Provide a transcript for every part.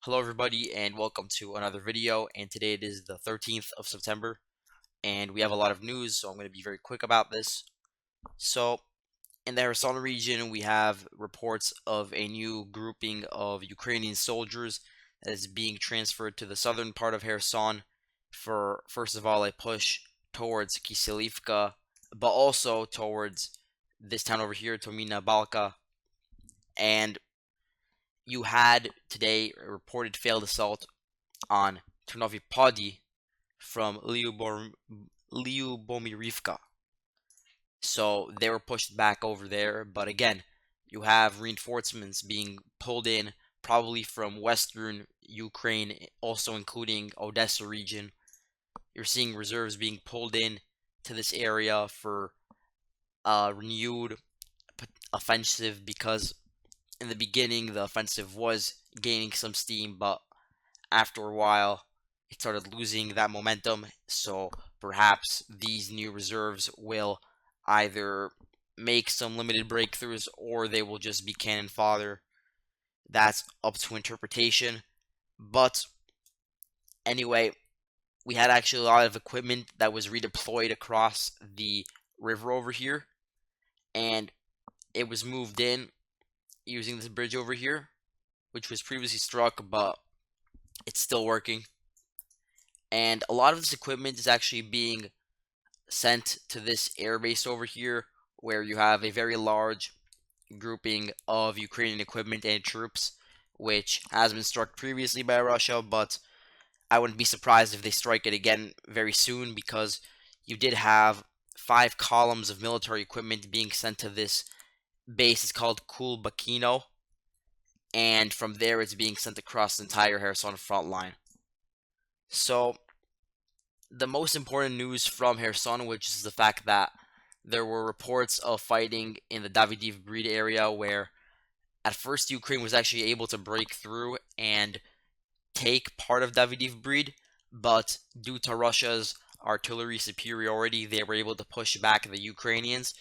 Hello everybody and welcome to another video, and today it is the 13th of September and we have a lot of news, so I'm going to be very quick about this. So in the Kherson region we have reports of a new grouping of Ukrainian soldiers that is being transferred to the southern part of Kherson for first of all a push towards Kiselivka, but also towards this town over here, Tomina Balka. And you had today a reported failed assault on Ternovy from Lyubomirivka. So they were pushed back over there, but again, you have reinforcements being pulled in, probably from western Ukraine, also including Odessa region. You're seeing reserves being pulled in to this area for a renewed offensive, because in the beginning the offensive was gaining some steam, but after a while it started losing that momentum. So perhaps these new reserves will either make some limited breakthroughs or they will just be cannon fodder. That's up to interpretation. But anyway, we had actually a lot of equipment that was redeployed across the river over here, and it was moved in using this bridge over here, which was previously struck, but it's still working. And a lot of this equipment is actually being sent to this airbase over here, where you have a very large grouping of Ukrainian equipment and troops, which has been struck previously by Russia, but I wouldn't be surprised if they strike it again very soon, because you did have 5 columns of military equipment being sent to this base. It's called Kulbakino, and from there it's being sent across the entire Kherson front line. So the most important news from Kherson, which is the fact that there were reports of fighting in the Davydiv Breed area, where at first Ukraine was actually able to break through and take part of Davydiv Breed, but due to Russia's artillery superiority, they were able to push back the Ukrainians.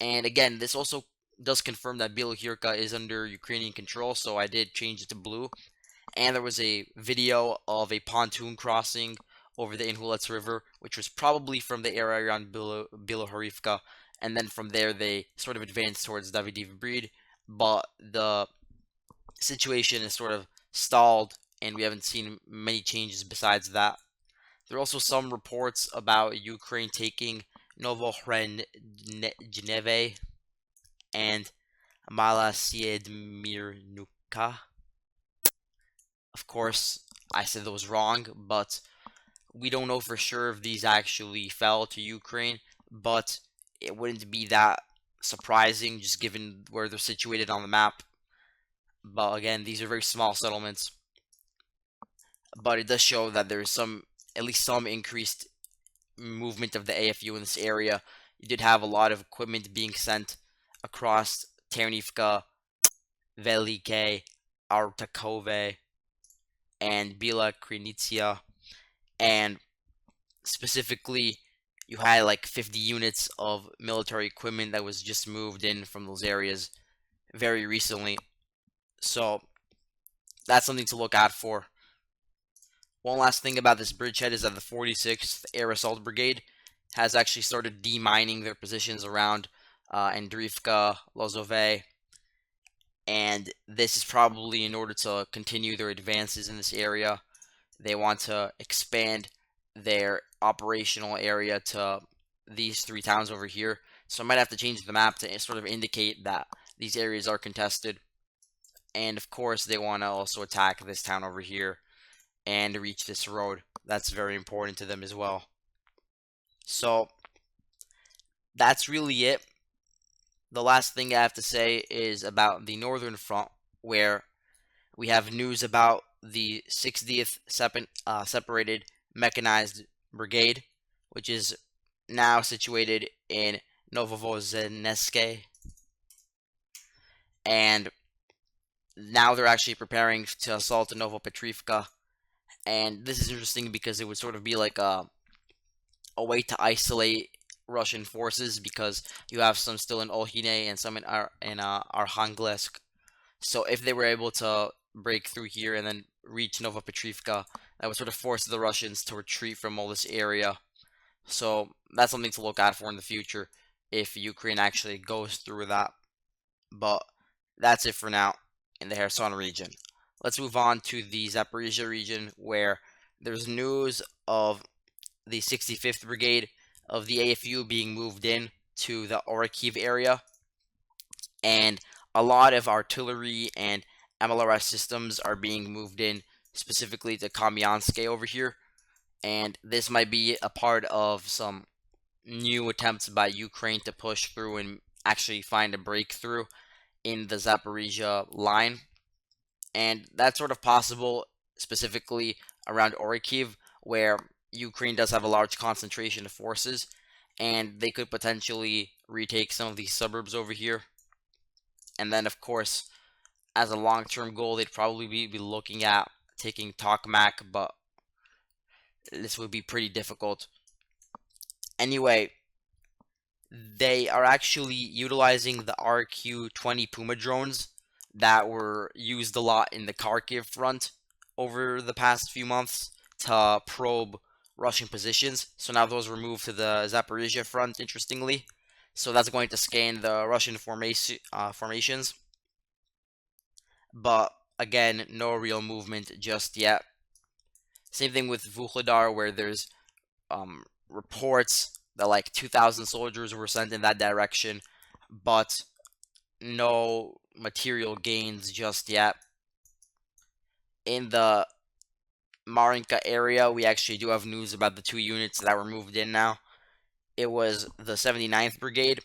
And again, this also does confirm that Bilohorivka is under Ukrainian control, so I did change it to blue. And there was a video of a pontoon crossing over the Inhulets River, which was probably from the area around Bilohorivka, and then from there they sort of advanced towards Davydiv Breed, but the situation is sort of stalled, and we haven't seen many changes besides that. There are also some reports about Ukraine taking Novohrenjneve and Malasiedmirnuka. Of course, I said those wrong, but we don't know for sure if these actually fell to Ukraine, but it wouldn't be that surprising just given where they're situated on the map. But again, these are very small settlements. But it does show that there is at least some increased movement of the AFU in this area. You did have a lot of equipment being sent across Ternivka, Velike, Artakove, and Bila Krinitsia, and specifically you had like 50 units of military equipment that was just moved in from those areas very recently. So that's something to look out for. One last thing about this bridgehead is that the 46th Air Assault Brigade has actually started demining their positions around Andriivka, Lozove, and this is probably in order to continue their advances in this area. They want to expand their operational area to these 3 towns over here. So I might have to change the map to sort of indicate that these areas are contested. And of course, they want to also attack this town over here and reach this road. That's very important to them as well. So that's really it. The last thing I have to say is about the northern front, where we have news about the 60th Separated Mechanized Brigade, which is now situated in Novovoznetsk, and now they're actually preparing to assault Novopetrivka. And this is interesting because it would sort of be like a way to isolate Russian forces, because you have some still in Olhine and some in Arkhangelsk. So if they were able to break through here and then reach Novopetrivka. That would sort of force the Russians to retreat from all this area. So that's something to look out for in the future if Ukraine actually goes through that. But that's it for now in the Kherson region. Let's move on to the Zaporizhzhia region, where there's news of the 65th Brigade of the AFU being moved in to the Orikhiv area, and a lot of artillery and MLRS systems are being moved in, specifically to Kamyansk over here, and this might be a part of some new attempts by Ukraine to push through and actually find a breakthrough in the Zaporizhzhia line, and that's sort of possible specifically around Orikhiv, where Ukraine does have a large concentration of forces, and they could potentially retake some of these suburbs over here. And then, of course, as a long-term goal, they'd probably be looking at taking Tokmak, but this would be pretty difficult. Anyway, they are actually utilizing the RQ-20 Puma drones that were used a lot in the Kharkiv front over the past few months to probe Russian positions. So now those were moved to the Zaporizhzhia front, interestingly. So that's going to scan the Russian formations. But again, no real movement just yet. Same thing with Vuhledar, where there's reports that like 2,000 soldiers were sent in that direction, but no material gains just yet. In the Marinka area, we actually do have news about the 2 units that were moved in now. It was the 79th Brigade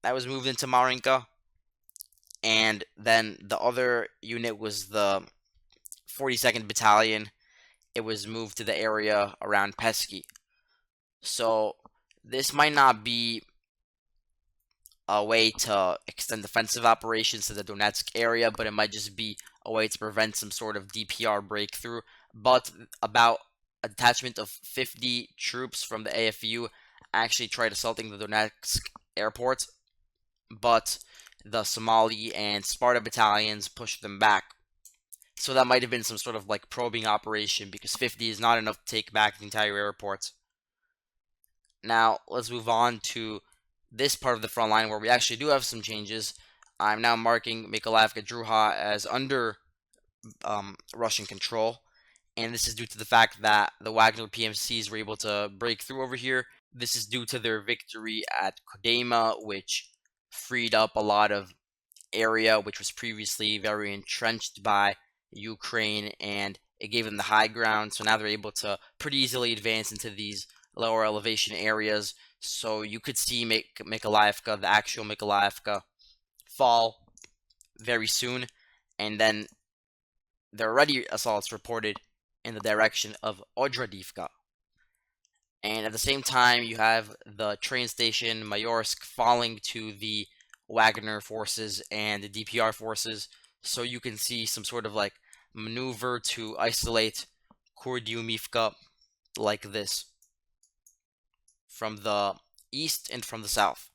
that was moved into Marinka, and then the other unit was the 42nd Battalion. It was moved to the area around Pesky. So this might not be a way to extend defensive operations to the Donetsk area, but it might just be a way to prevent some sort of DPR breakthrough. But about a detachment of 50 troops from the AFU actually tried assaulting the Donetsk airport, but the Somali and Sparta battalions pushed them back. So that might have been some sort of like probing operation, because 50 is not enough to take back the entire airport. Now, let's move on to this part of the front line where we actually do have some changes. I'm now marking Mykolaievka Druha as under Russian control, and this is due to the fact that the Wagner PMCs were able to break through over here. This is due to their victory at Kodyma, which freed up a lot of area which was previously very entrenched by Ukraine, and it gave them the high ground. So now they're able to pretty easily advance into these lower elevation areas. So you could see Mykolaievka, the actual Mykolaievka, fall very soon, and then there are already assaults reported in the direction of Odradivka. And at the same time, you have the train station Mayorsk falling to the Wagner forces and the DPR forces. So you can see some sort of like maneuver to isolate Kurdyumivka like this from the east and from the south.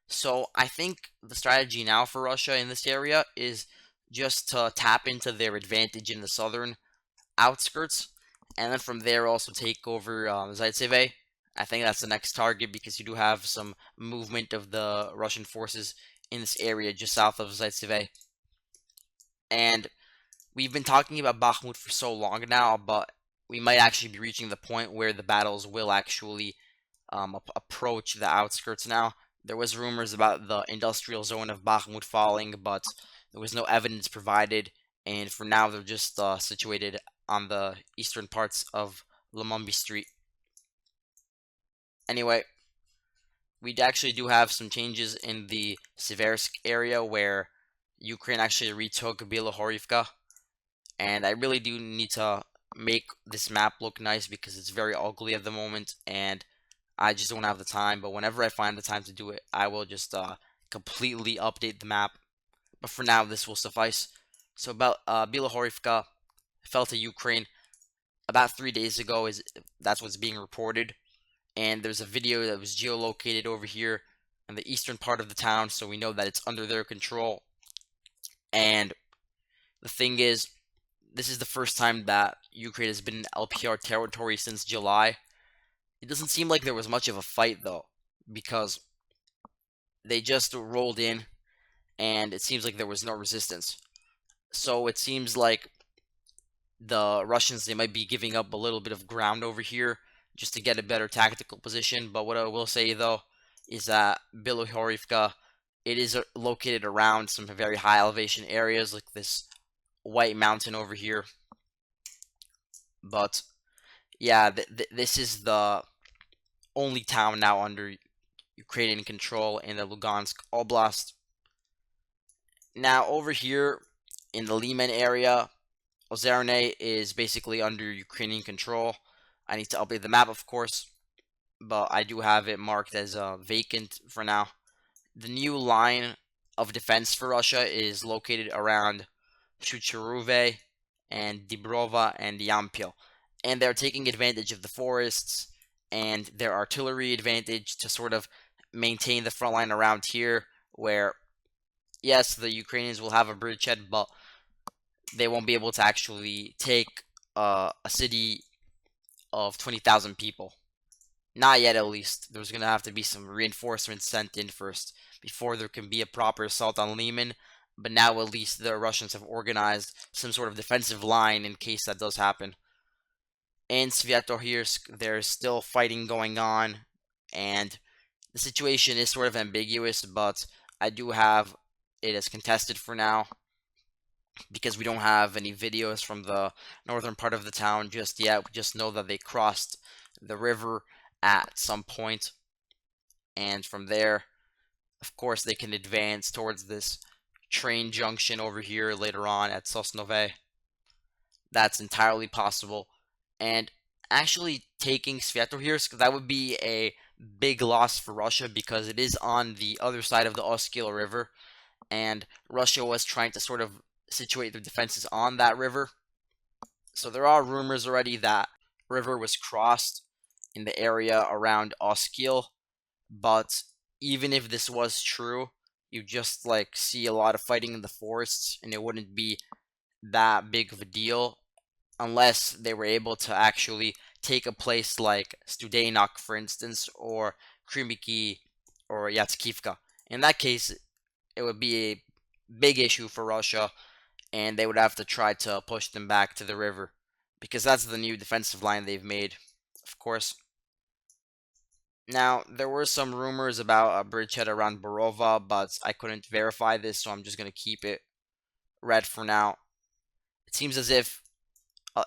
So I think the strategy now for Russia in this area is just to tap into their advantage in the southern outskirts, and then from there also take over Zaitsev. I think that's the next target, because you do have some movement of the Russian forces in this area just south of Zaitsev. And we've been talking about Bakhmut for so long now, but we might actually be reaching the point where the battles will actually approach the outskirts now. There was rumors about the industrial zone of Bakhmut falling, but there was no evidence provided, and for now they're just situated on the eastern parts of Lumumbi Street. Anyway, we actually do have some changes in the Severodonetsk area, where Ukraine actually retook Bilohorivka, and I really do need to make this map look nice because it's very ugly at the moment, and I just don't have the time. But whenever I find the time to do it, I will just completely update the map. But for now, this will suffice. So about Bilohorivka fell to Ukraine about 3 days ago. That's what's being reported. And there's a video that was geolocated over here in the eastern part of the town, so we know that it's under their control. And The thing is, this is the first time that Ukraine has been in LPR territory since July. It doesn't seem like there was much of a fight though, because they just rolled in and it seems like there was no resistance. So it seems like the Russians, they might be giving up a little bit of ground over here just to get a better tactical position. But what I will say though is that Bilohorivka, it is located around some very high elevation areas like this white mountain over here. But yeah, this is the only town now under Ukrainian control in the Lugansk Oblast. Now over here in the Lyman area, Ozerne is basically under Ukrainian control. I need to update the map, of course, but I do have it marked as vacant for now. The new line of defense for Russia is located around Shucheruve and Dibrova and Yampil, and they're taking advantage of the forests and their artillery advantage to sort of maintain the front line around here, where yes, the Ukrainians will have a bridgehead, but they won't be able to actually take a city of 20,000 people. Not yet, at least. There's going to have to be some reinforcements sent in first before there can be a proper assault on Lyman. But now, at least, the Russians have organized some sort of defensive line in case that does happen. In Severodonetsk, there's still fighting going on, and the situation is sort of ambiguous, but I do have it as contested for now because we don't have any videos from the northern part of the town just yet. We just know that they crossed the river at some point, and from there, of course, they can advance towards this train junction over here later on at Sosnove. That's entirely possible. And actually taking Sviatohirsk, that would be a big loss for Russia because it is on the other side of the Oskil River, and Russia was trying to sort of situate their defenses on that river. So there are rumors already that river was crossed in the area around Oskil, but even if this was true, you just like see a lot of fighting in the forests, and it wouldn't be that big of a deal unless they were able to actually take a place like Studenok, for instance, or Krimiki or Yatskivka. In that case, it would be a big issue for Russia, and they would have to try to push them back to the river because that's the new defensive line they've made, of course. Now, there were some rumors about a bridgehead around Borova, but I couldn't verify this, so I'm just going to keep it red for now. It seems as if,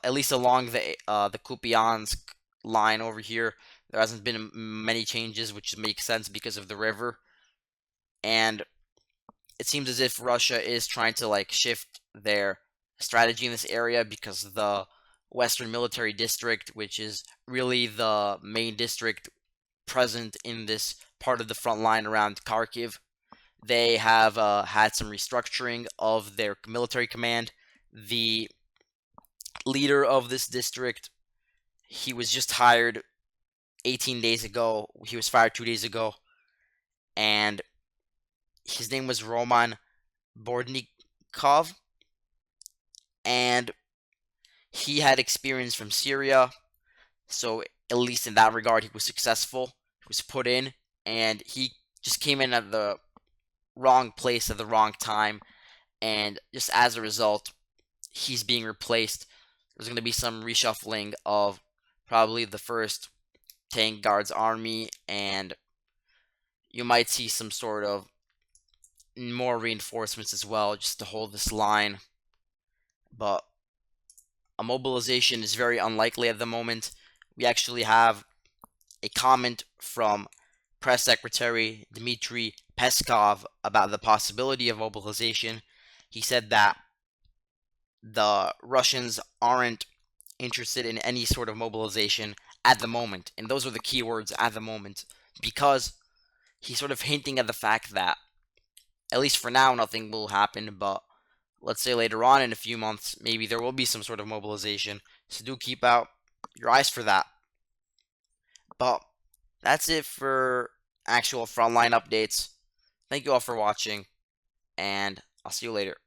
at least along the Kupiansk line over here, there hasn't been many changes, which makes sense because of the river. And it seems as if Russia is trying to like shift their strategy in this area because the Western Military District, which is really the main district present in this part of the front line around Kharkiv, they have had some restructuring of their military command. The leader of this district, he was just hired 18 days ago. He was fired 2 days ago, and his name was Roman Bordnikov, and he had experience from Syria, so at least in that regard, he was successful. He was put in, and he just came in at the wrong place at the wrong time, and just as a result, he's being replaced. There's going to be some reshuffling of probably the first Tank Guards army, and you might see some sort of more reinforcements as well just to hold this line. But a mobilization is very unlikely at the moment. We actually have a comment from Press Secretary Dmitry Peskov about the possibility of mobilization. He said that the Russians aren't interested in any sort of mobilization at the moment, and those are the key words, at the moment, because he's sort of hinting at the fact that, at least for now, nothing will happen, but let's say later on in a few months, maybe there will be some sort of mobilization, so do keep out your eyes for that. But that's it for actual frontline updates. Thank you all for watching, and I'll see you later.